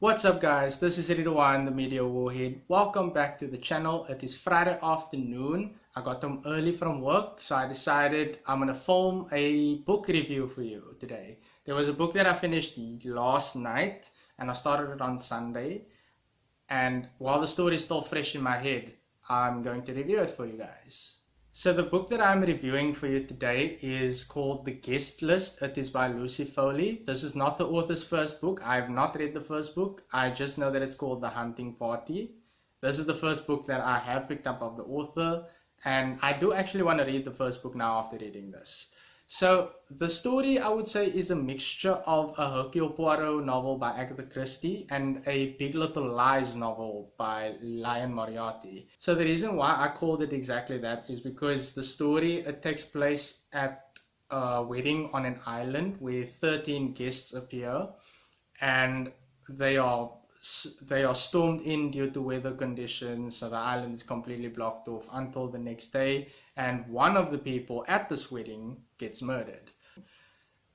What's up guys, this is One, the Media Warhead. Welcome back to the channel. It is Friday afternoon. I got home early from work, so I decided I'm gonna film a book review for you today. There was a book that I finished last night and I started it on Sunday. And while the story is still fresh in my head, I'm going to review it for you guys. So the book that I'm reviewing for you today is called The Guest List. It is by Lucy Foley. This is not the author's first book. I have not read the first book. I just know that it's called The Hunting Party. This is the first book that I have picked up of the author, and I do actually want to read the first book now after reading this. So the story, I would say, is a mixture of a Hercule Poirot novel by Agatha Christie and a Big Little Lies novel by Lianne Moriarty. So the reason why I called it exactly that is because the story, it takes place at a wedding on an island where 13 guests appear, and they are stormed in due to weather conditions, so the island is completely blocked off until the next day, and one of the people at this wedding gets murdered.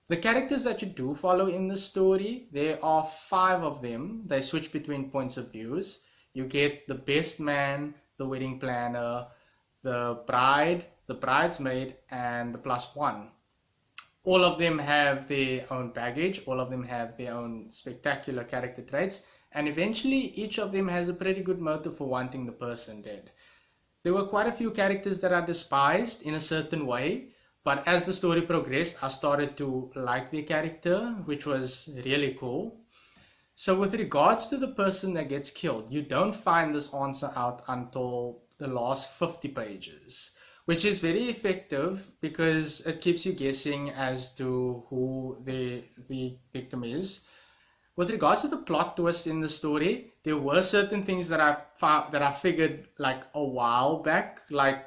The characters that you do follow in the story, there are 5 of them. They switch between points of views. You get the best man, the wedding planner, the bride, the bridesmaid, and the +1. All of them have their own baggage, all of them have their own spectacular character traits, and eventually each of them has a pretty good motive for wanting the person dead. There were quite a few characters that I despised in a certain way, but as the story progressed, I started to like their character, which was really cool. So with regards to the person that gets killed, you don't find this answer out until the last 50 pages, which is very effective because it keeps you guessing as to who the victim is. With regards to the plot twist in the story, there were certain things that I figured like a while back, like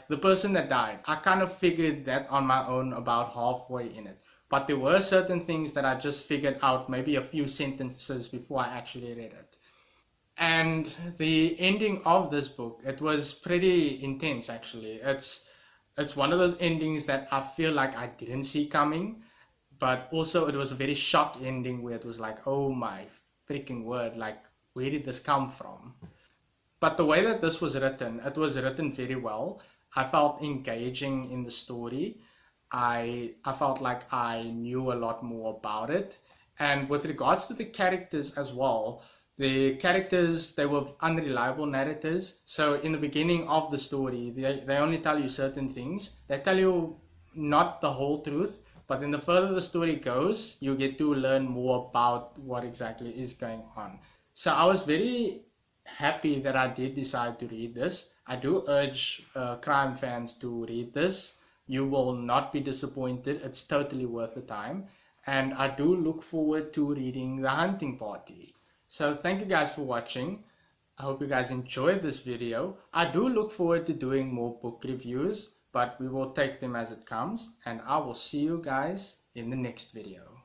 the person that died. I kind of figured that on my own about halfway in it. But there were certain things that I just figured out maybe a few sentences before I actually read it. And the ending of this book, it was pretty intense actually. It's one of those endings that I feel like I didn't see coming. But also it was a very shock ending where it was like, oh my freaking word, like where did this come from? But the way that this was written, it was written very well. I felt engaging in the story. I felt like I knew a lot more about it. And with regards to the characters as well, the characters, they were unreliable narrators. So in the beginning of the story, they only tell you certain things. They tell you not the whole truth. But then the further the story goes, you get to learn more about what exactly is going on. So I was very happy that I did decide to read this. I do urge crime fans to read this. You will not be disappointed. It's totally worth the time. And I do look forward to reading The Hunting Party. So thank you guys for watching. I hope you guys enjoyed this video. I do look forward to doing more book reviews, but we will take them as it comes, and I will see you guys in the next video.